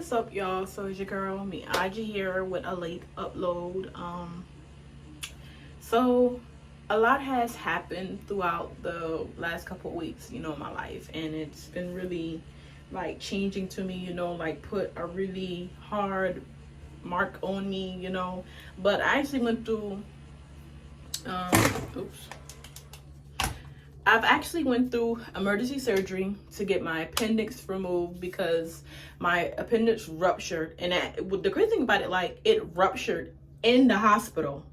is up, y'all? So it's your girl MEE-ah-jay here with a late upload. So a lot has happened throughout the last couple of weeks, in my life, and it's been really like changing to me, like put a really hard mark on me, but I actually went through I've actually went through emergency surgery to get my appendix removed because my appendix ruptured. And the crazy thing about it, like, it ruptured in the hospital,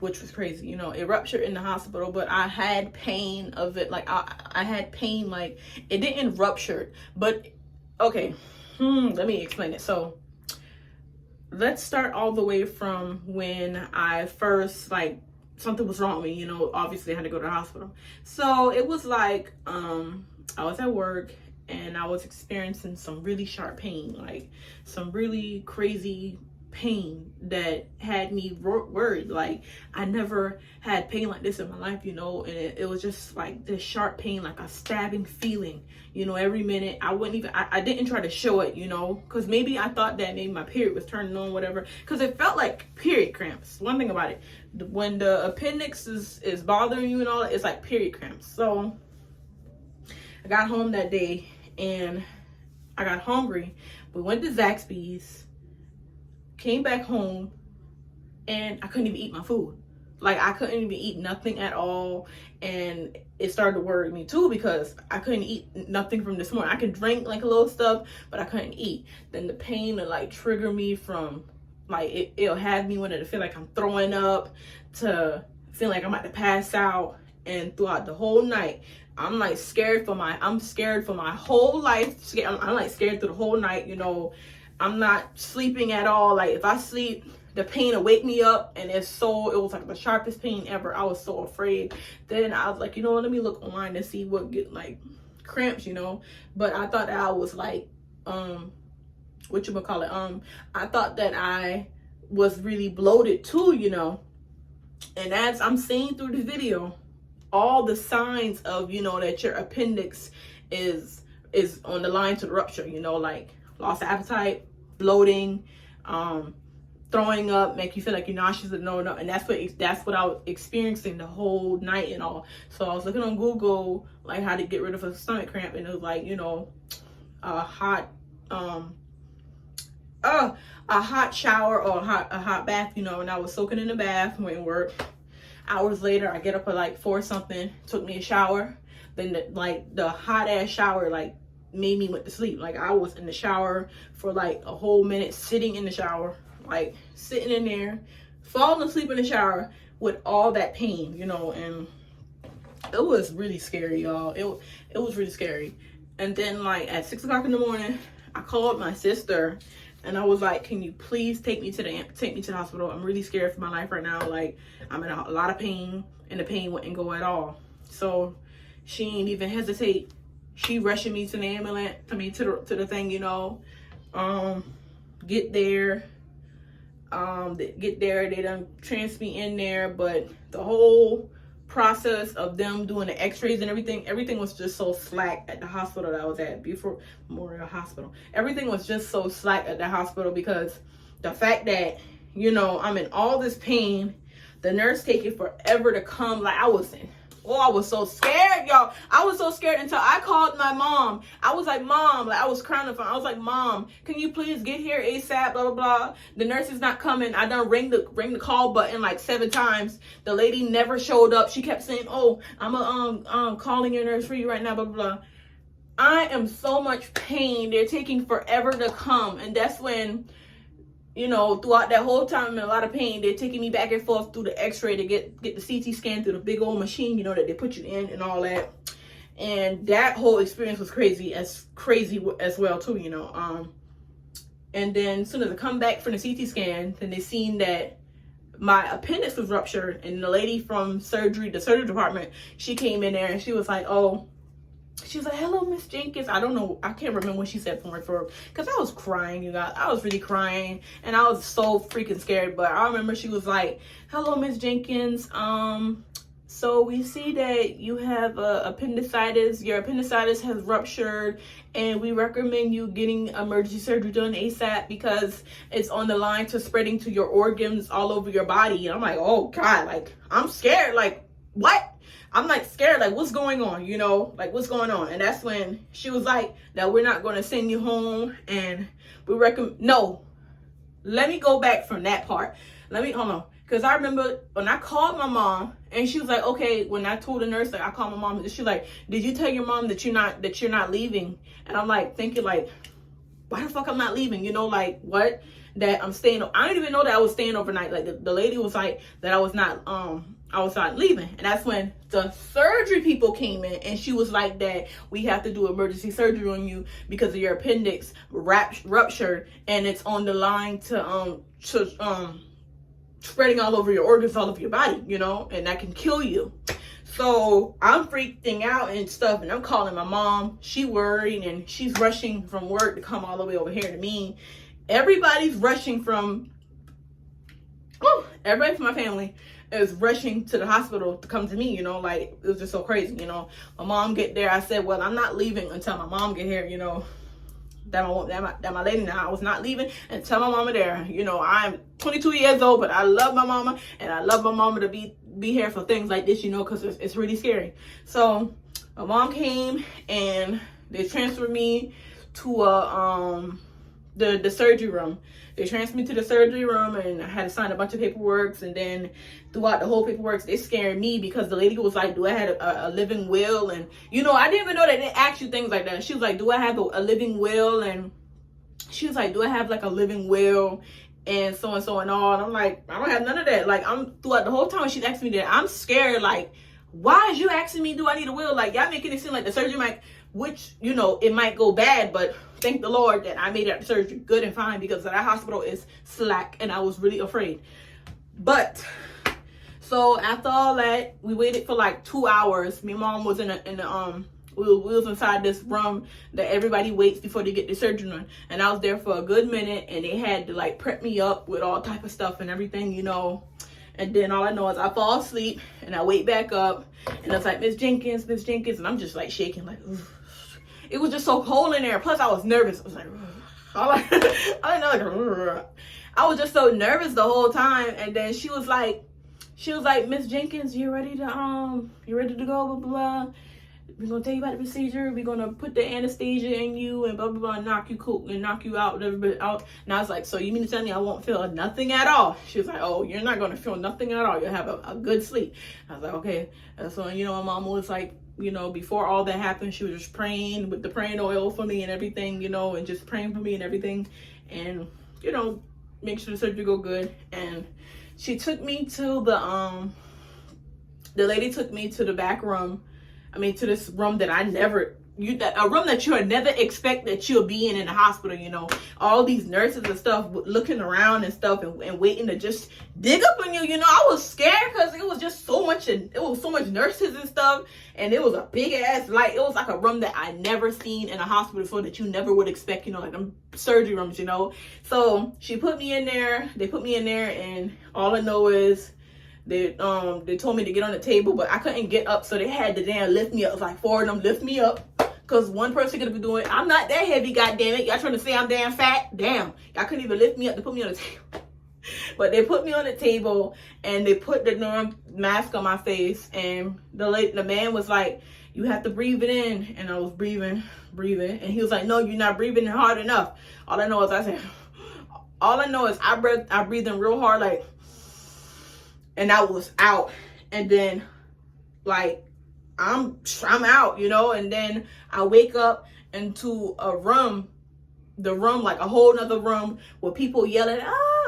which was crazy. It ruptured in the hospital, but I had pain of it. Like, I had pain, like, it didn't rupture, but okay, let me explain it. So let's start all the way from when I first, like, something was wrong with me, obviously I had to go to the hospital. So it was like, I was at work and I was experiencing some really sharp pain, like some really crazy pain that had me worried. Like, I never had pain like this in my life, and it was just like this sharp pain, like a stabbing feeling, every minute. I didn't try to show it, because maybe I thought that maybe my period was turning on, whatever, because it felt like period cramps. One thing about it, when the appendix is bothering you and all that, it's like period cramps. So I got home that day and I got hungry. We went to Zaxby's, came back home, and I couldn't even eat my food. Like, I couldn't even eat nothing at all. And it started to worry me too, because I couldn't eat nothing from this morning. I could drink like a little stuff, but I couldn't eat. Then the pain would like trigger me from, like, it'll have me wanting to feel like I'm throwing up, to feel like I'm about to pass out. And throughout the whole night, I'm like scared for my whole life. I'm like scared through the whole night, I'm not sleeping at all. Like, if I sleep, the pain will wake me up, and it was like the sharpest pain ever. I was so afraid. Then I was like, let me look online and see what get like cramps, But I thought that I was like, I thought that I was really bloated too, And as I'm seeing through the video, all the signs of, that your appendix is on the line to the rupture, like loss of appetite, bloating, throwing up, make you feel like you're nauseous and throwing up. And that's what I was experiencing the whole night and all. So I was looking on Google, like, how to get rid of a stomach cramp, and it was like, a hot shower or a hot bath, and I was soaking in the bath, went to work. Hours later, I get up at like 4 something, took me a shower. Then the hot ass shower like made me went to sleep. Like, I was in the shower for like a whole minute, sitting in the shower, like sitting in there, falling asleep in the shower with all that pain, and it was really scary, y'all. It was really scary. And then, like, at 6 o'clock in the morning, I called my sister and I was like, can you please take me to the hospital? I'm really scared for my life right now. Like, I'm in a lot of pain, and the pain wouldn't go at all. So she didn't even hesitate. She rushing me to the ambulance, to the thing, get there, they done trans me in there. But the whole process of them doing the x-rays and everything was just so slack at the hospital that I was at, Beaufort Memorial Hospital. Everything was just so slack at the hospital, because the fact that, I'm in all this pain, the nurse taking forever to come. Like, I was so scared, y'all. I was so scared until I called my mom. I was like, Mom, like, I was crying on the phone. I was like, Mom, can you please get here ASAP, blah, blah, blah. The nurse is not coming. I done ring the call button like 7 times. The lady never showed up. She kept saying, oh, I'm calling your nurse for you right now, blah, blah, blah. I am so much pain. They're taking forever to come. And that's when, throughout that whole time, I'm in a lot of pain. They're taking me back and forth through the x-ray to get the CT scan through the big old machine, that they put you in and all that. And that whole experience was crazy as well too, And then as soon as I come back from the CT scan, then they seen that my appendix was ruptured. And the lady from the surgery department, she came in there and she was like, she was like, hello, Miss Jenkins. I don't know. I can't remember what she said for because I was crying, you guys. I was really crying, and I was so freaking scared. But I remember she was like, hello, Miss Jenkins. So we see that you have appendicitis. Your appendicitis has ruptured, and we recommend you getting emergency surgery done ASAP because it's on the line to spreading to your organs all over your body. And I'm like, oh God, like I'm scared. Like what? I'm like scared, like what's going on, you know, like what's going on? And that's when she was like, that we're not going to send you home, and we recommend, no, let me go back from that part. Hold on. Because I remember when I called my mom, and she was like, okay, when I told the nurse, like I called my mom, and she's like, did you tell your mom that you're not leaving? And I'm like thinking like, why the fuck I'm not leaving? You know, like what? That I'm staying. I didn't even know that I was staying overnight. Like the lady was like that I was not leaving. And that's when the surgery people came in, and she was like that we have to do emergency surgery on you because of your appendix ruptured, and it's on the line to spreading all over your organs, all over your body, you know, and that can kill you. So I'm freaking out and stuff, and I'm calling my mom. She worried, and she's rushing from work to come all the way over here to me. Everybody's rushing from, everybody from my family is rushing to the hospital to come to me, you know, like it was just so crazy, you know. My mom get there, I said, well, I'm not leaving until my mom get here, you know. That my lady now, I was not leaving until my mama there. You know, I'm 22 years old, but I love my mama, and I love my mama to be here for things like this, you know, because it's really scary. So my mom came, and they transferred me to the surgery room. They transferred me to the surgery room, and I had to sign a bunch of paperwork. And then throughout the whole paperwork, they scared me because the lady was like, do I have a living will? And, you know, I didn't even know that they asked you things like that. She was like, do I have a living will? And she was like, do I have like a living will? And so and so and all. And I'm like, I don't have none of that. Like, throughout the whole time she's asking me that, I'm scared. Like, why is you asking me, do I need a will? Like, y'all making it seem like the surgery might, which, you know, it might go bad, but thank the Lord that I made it out the surgery good and fine, because that hospital is slack, and I was really afraid. But so after all that, we waited for like 2 hours. Me and mom was we was inside this room that everybody waits before they get the surgery done, and I was there for a good minute, and they had to like prep me up with all type of stuff and everything, you know. And then all I know is I fall asleep, and I wake back up, and it's like, Miss Jenkins, and I'm just like shaking, like, oof. It was just so cold in there. Plus, I was nervous. I was like, I know, like, I was just so nervous the whole time. And then she was like, Miss Jenkins, you ready to go? Blah blah blah. We're gonna tell you about the procedure. We're gonna put the anesthesia in you and blah blah blah, knock you out, everybody out. And I was like, so you mean to tell me I won't feel nothing at all? She was like, oh, you're not gonna feel nothing at all. You'll have a good sleep. I was like, okay. And so, you know, my mom was like, you know, before all that happened, she was just praying with the praying oil for me and everything, you know, and just praying for me and everything, and, you know, make sure the surgery go good. And she took me to the lady took me to the back room. I mean, to this room that a room that you would never expect that you'll be in the hospital, you know. All these nurses and stuff looking around and stuff and waiting to just dig up on you, you know. I was scared because it was just so much, and it was so much nurses and stuff, and it was a big ass, like, it was like a room that I never seen in a hospital before, that you never would expect, you know, like them surgery rooms, you know. So she put me in there, and all I know is they told me to get on the table, but I couldn't get up, so they had to damn lift me up. It was like 4 of them lift me up, because one person could be doing, I'm not that heavy, goddammit. Y'all trying to say I'm damn fat? Damn. Y'all couldn't even lift me up to put me on the table. But they put me on the table, and they put the mask on my face, and the man was like, you have to breathe it in. And I was breathing, and he was like, no, you're not breathing hard enough. All I know is I breathed in real hard, like, and I was out. And then, like, I'm out, you know. And then I wake up into a room, like a whole nother room, with people yelling,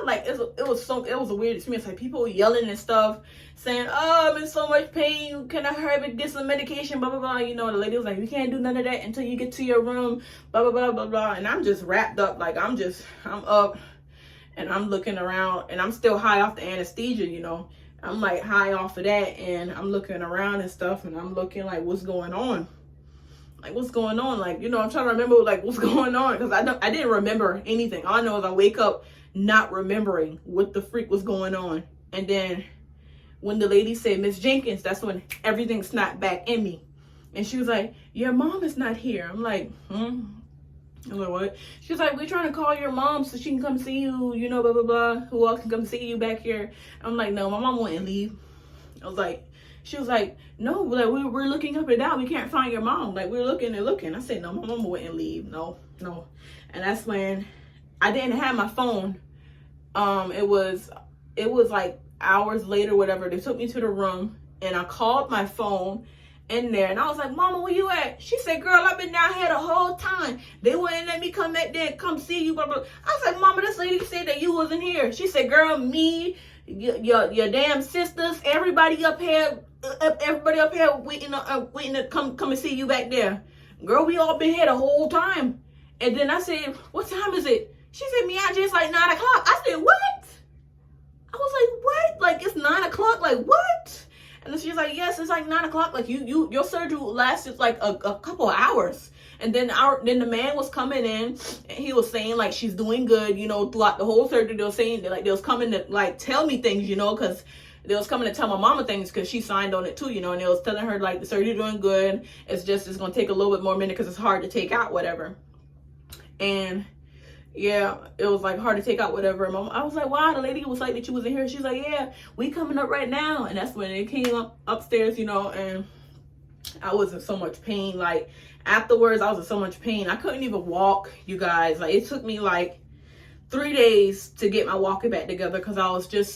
like, it was a weird experience, like people yelling and stuff, saying, oh, I'm in so much pain, can I hurry get some medication, blah blah blah, you know. The lady was like, you can't do none of that until you get to your room, blah blah blah blah blah. And I'm just wrapped up, like, I'm up, and I'm looking around, and I'm still high off the anesthesia, you know. I'm like high off of that, and I'm looking around and stuff, and I'm looking like, what's going on? Like, what's going on? Like, you know, I'm trying to remember, like, what's going on, because I didn't remember anything. All I know is I wake up not remembering what the freak was going on. And then when the lady said Miss Jenkins, that's when everything snapped back in me. And she was like, your mom is not here. I'm like, I'm like, what? She was like, we're trying to call your mom so she can come see you, you know, blah, blah, blah. Who else can come see you back here? I'm like, no, my mom wouldn't leave. I was like, she was like, no, like we're looking up and down. We can't find your mom. Like, we're looking and looking. I said, no, my mom wouldn't leave. No. And that's when I didn't have my phone. It was like hours later, whatever. They took me to the room and I called my phone in there and I was like, Mama, where you at? She said, girl, I've been down here the whole time. They wouldn't let me come back there and come see you, blah, blah. I was like, Mama, this lady said that you wasn't here. She said, girl, me, your damn sisters, everybody up here waiting to come and see you back there. Girl, we all been here the whole time. And then I said, what time is it? She said, MEE-ah-jay, it's like 9 o'clock. I said, what? I was like, what? Like, it's 9 o'clock? Like, what? And then she's like, yes, it's like 9 o'clock. Like, your surgery lasted like a couple of hours. And then the man was coming in and he was saying like she's doing good, you know, throughout the whole surgery. They were saying that like they was coming to like tell me things, you know, because they was coming to tell my mama things because she signed on it too, you know, and they was telling her like the surgery doing good. It's gonna take a little bit more minute because it's hard to take out, whatever. And yeah, it was like hard to take out, whatever. Mom, I was like, wow, the lady was like that you was in here. She's like, yeah, we coming up right now. And that's when it came upstairs, you know, and I was in so much pain. Like afterwards, I was in so much pain. I couldn't even walk, you guys. Like it took me like 3 days to get my walking back together because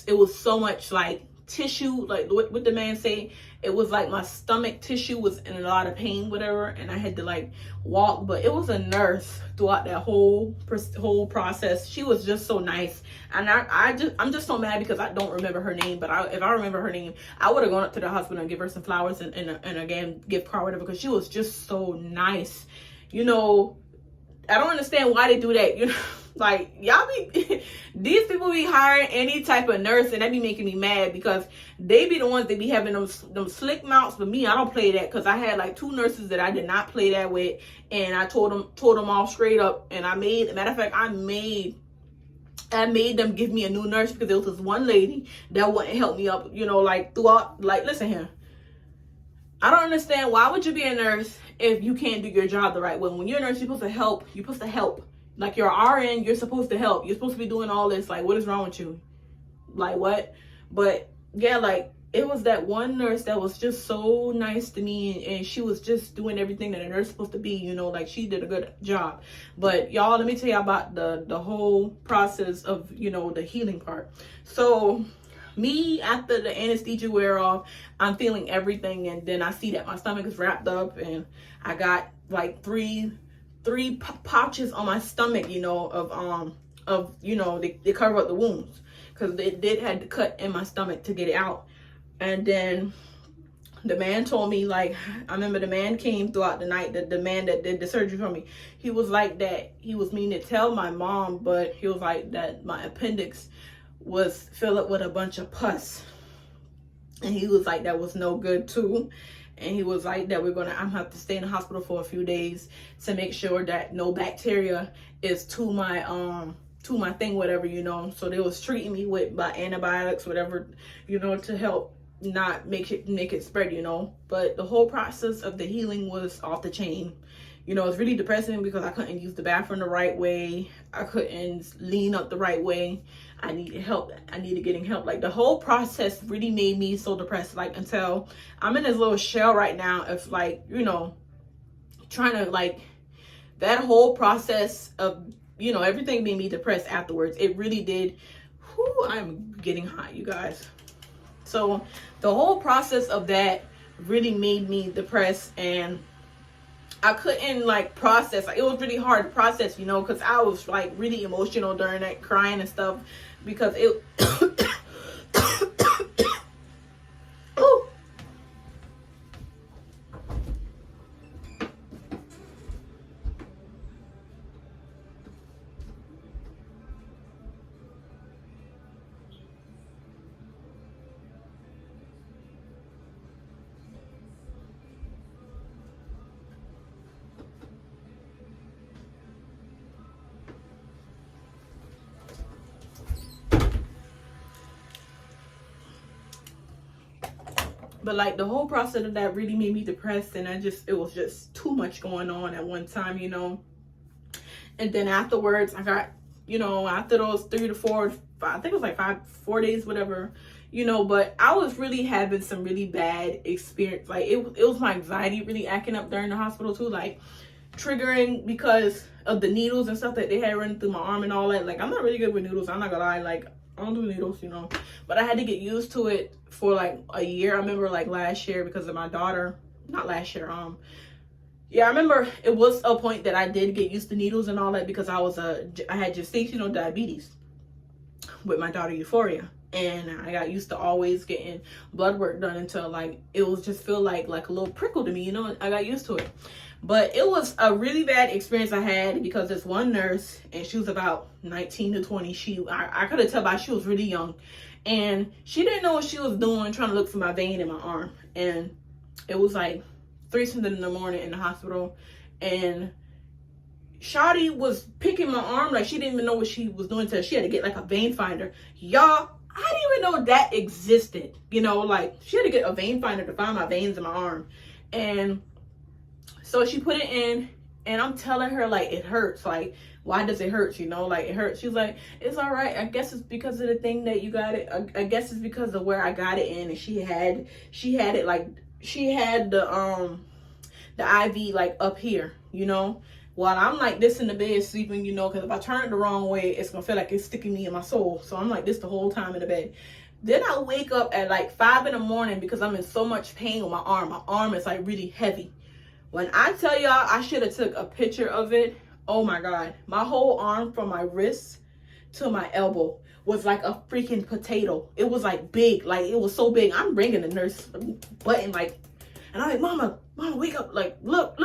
it was so much like tissue, like what the man say, it was like my stomach tissue was in a lot of pain, whatever, and I had to like walk. But it was a nurse throughout that whole process. She was just so nice, and I'm just so mad because I don't remember her name. But if I remember her name, I would have gone up to the hospital and give her some flowers and again gift card, whatever, because she was just so nice. You know, I don't understand why they do that, you know. Like y'all be these people be hiring any type of nurse and that be making me mad because they be the ones that be having them slick mouths. But me, I don't play that because I had like 2 nurses that I did not play that with, and I told them all straight up. And matter of fact, I made them give me a new nurse because there was this one lady that wouldn't help me up, you know, like throughout. Like, listen here, I don't understand why would you be a nurse if you can't do your job the right way. When you're a nurse, you're supposed to help. You're supposed to help. Like you're RN, you're supposed to help. You're supposed to be doing all this. Like, what is wrong with you? Like, what? But yeah, like it was that one nurse that was just so nice to me, and she was just doing everything that a nurse is supposed to be, you know, like she did a good job. But y'all, let me tell you about the whole process of, you know, the healing part. So me, after the anesthesia wear off, I'm feeling everything, and then I see that my stomach is wrapped up, and I got like three pouches on my stomach, you know, of you know, they cover up the wounds because they had to cut in my stomach to get it out. And then the man told me, like, I remember the man came throughout the night, the man that did the surgery for me. He was like that he was meaning to tell my mom, but he was like that my appendix was filled up with a bunch of pus, and he was like that was no good too. And he was like that I'm gonna have to stay in the hospital for a few days to make sure that no bacteria is to my thing, whatever, you know. So they was treating me with antibiotics, whatever, you know, to help not make it spread, you know. But the whole process of the healing was off the chain. You know, it's really depressing because I couldn't use the bathroom the right way. I couldn't lean up the right way. I needed help. I needed getting help. Like the whole process really made me so depressed. Like until I'm in this little shell right now of like, you know, trying to like that whole process of, you know, everything made me depressed afterwards. It really did. Whew, I'm getting hot, you guys. So the whole process of that really made me depressed, and I couldn't like process. Like, it was really hard to process, you know, because I was like really emotional during that, crying and stuff, because it Ooh. But like the whole process of that really made me depressed, and it was just too much going on at one time, you know. And then afterwards, I got, you know, after those 3 to 4, I think it was like 4 days, whatever, you know. But I was really having some really bad experience. Like it was my anxiety really acting up during the hospital too, like triggering because of the needles and stuff that they had running through my arm and all that. Like I'm not really good with needles, I'm not gonna lie. Like I don't do needles, you know. But I had to get used to it for like a year. I remember like last year because of my daughter, not last year, yeah, I remember it was a point that I did get used to needles and all that because I had gestational diabetes with my daughter Euphoria, and I got used to always getting blood work done until like it was just feel like a little prickle to me, you know. I got used to it. But it was a really bad experience I had because this one nurse, and she was about 19 to 20. I could have tell by she was really young, and she didn't know what she was doing, trying to look for my vein in my arm. And it was like 3 something in the morning in the hospital, and Shawty was picking my arm like she didn't even know what she was doing, so she had to get like a vein finder. Y'all, I didn't even know that existed, you know. Like she had to get a vein finder to find my veins in my arm. And so she put it in, and I'm telling her like it hurts. Like, why does it hurt? You know, like it hurts. She's like, it's all right. I guess it's because of the thing that you got it. I guess it's because of where I got it in, and she had it like she had the IV like up here, you know, while I'm like this in the bed sleeping, you know, because if I turn it the wrong way, it's gonna feel like it's sticking me in my soul. So I'm like this the whole time in the bed. Then I wake up at like 5 in the morning because I'm in so much pain with my arm. My arm is like really heavy. When I tell y'all, I should have took a picture of it. Oh my God. My whole arm from my wrist to my elbow was like a freaking potato. It was like big. Like it was so big. I'm bringing the nurse button like, and I'm like, Mama, wake up. Like, look.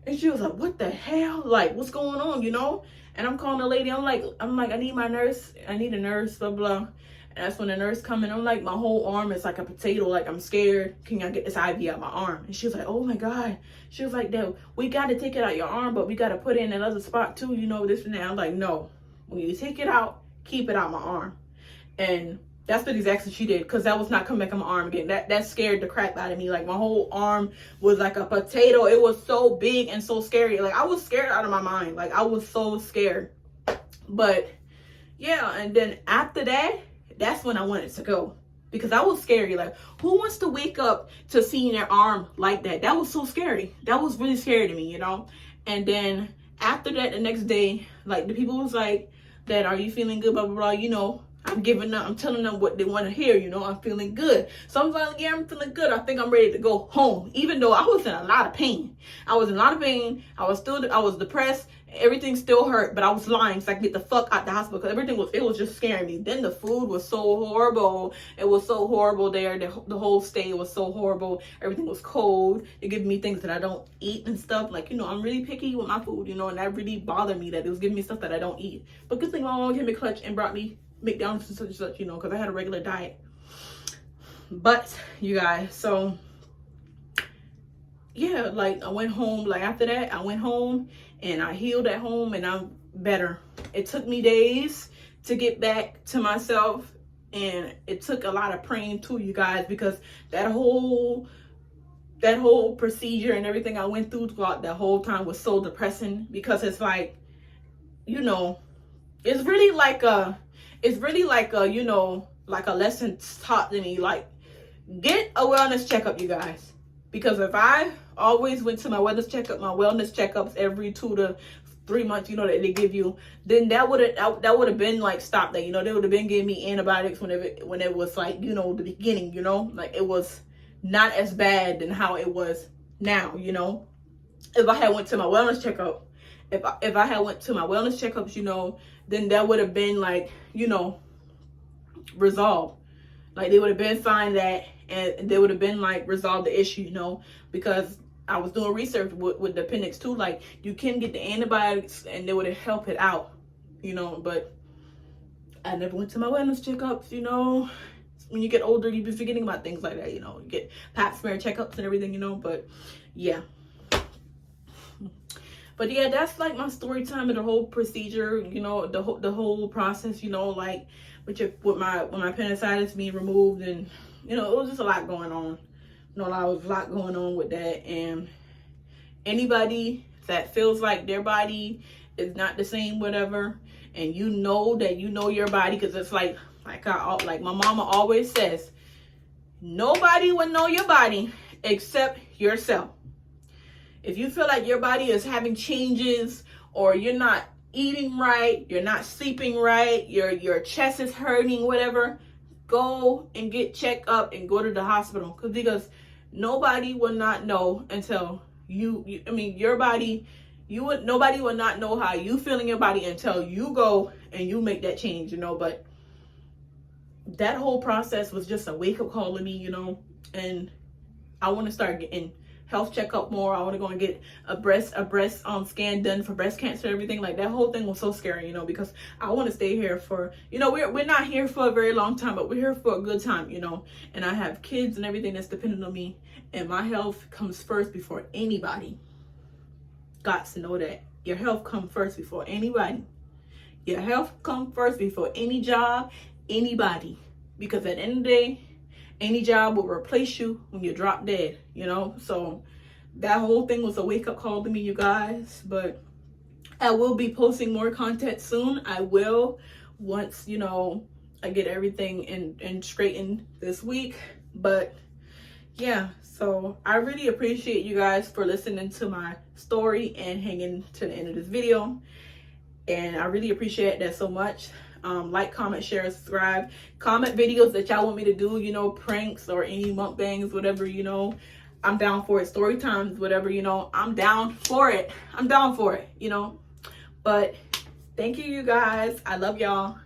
And she was like, what the hell? Like, what's going on, you know? And I'm calling the lady. I'm like, I need my nurse. I need a nurse, blah, blah. And that's when the nurse come in. I'm like, my whole arm is like a potato. Like, I'm scared. Can y'all get this IV out my arm? And she was like, oh my God. She was like, no, we got to take it out your arm, but we got to put it in another spot too, you know, this and that. I'm like, no. When you take it out, keep it out my arm. And that's what exactly she did, because that was not coming back on my arm again. That scared the crap out of me. Like my whole arm was like a potato. It was so big and so scary. Like I was scared out of my mind. Like I was so scared. But yeah, and then after that, that's when I wanted to go, because I was scary. Like who wants to wake up to seeing their arm like that? That was so scary. That was really scary to me, you know. And then after that, the next day, like the people was like, that, are you feeling good, blah blah blah, you know. I'm giving them, I'm telling them what they want to hear, you know. I'm feeling good. So I'm like, yeah, I'm feeling good. I think I'm ready to go home. Even though I was in a lot of pain. I was in a lot of pain. I was depressed. Everything still hurt, but I was lying so I could get the fuck out the hospital, because it was just scaring me. Then the food was so horrible. It was so horrible there. The whole stay was so horrible. Everything was cold. They give me things that I don't eat and stuff. Like, you know, I'm really picky with my food, you know, and that really bothered me that it was giving me stuff that I don't eat. But good thing my mom came in clutch and brought me McDonald's and such and such, you know, because I had a regular diet. But you guys, so yeah, like I went home. Like after that, I went home and I healed at home, and I'm better. It took me days to get back to myself, and it took a lot of praying too, you guys, because that whole procedure and everything I went through throughout that whole time was so depressing, because it's like, you know, it's really like a, you know, like a lesson taught to me, like, get a wellness checkup, you guys. Because if I always went to my wellness checkups every 2 to 3 months, you know, that they give you, then that would have been like, stop that, you know. They would have been giving me antibiotics when it was like, you know, the beginning, you know, like it was not as bad than how it was now, you know. If I had went to my wellness checkup, if I had went to my wellness checkups, you know, then that would have been like, you know, resolved. Like they would have been fine that, and they would have been like resolved the issue, you know, because I was doing research with the appendix too. Like you can get the antibiotics and they would have helped it out, you know. But I never went to my wellness checkups, you know. When you get older, you be forgetting about things like that, you know. You get pap smear checkups and everything, you know. But yeah. But yeah, that's like my story time of the whole procedure, you know, the whole process, you know, like with my appendicitis being removed, and you know, it was just a lot going on. You know, a lot going on with that. And anybody that feels like their body is not the same, whatever, and you know that you know your body, because it's like my mama always says, nobody will know your body except yourself. If you feel like your body is having changes, or you're not eating right, you're not sleeping right, your chest is hurting, whatever, go and get checked up and go to the hospital, because nobody will not know until your body, nobody will not know how you feel in your body until you go and you make that change, you know. But that whole process was just a wake-up call to me, you know, and I want to start getting health checkup more. I want to go and get a breast scan done for breast cancer, everything. Like, that whole thing was so scary, you know, because I want to stay here for, you know, we're not here for a very long time, but we're here for a good time, you know. And I have kids and everything that's dependent on me, and my health comes first before anybody. Got to know that your health comes first before anybody. Your health comes first before any job, anybody, because at the end of the day, any job will replace you when you drop dead, you know. So that whole thing was a wake-up call to me, you guys. But I will be posting more content soon. I will, once, you know, I get everything in straightened this week. But yeah, so I really appreciate you guys for listening to my story and hanging to the end of this video. And I really appreciate that so much. Like, comment, share, subscribe, comment videos that y'all want me to do, you know, pranks or any mukbangs, whatever, you know. I'm down for it. Story times, whatever, you know, I'm down for it. I'm down for it, you know. But thank you, you guys. I love y'all.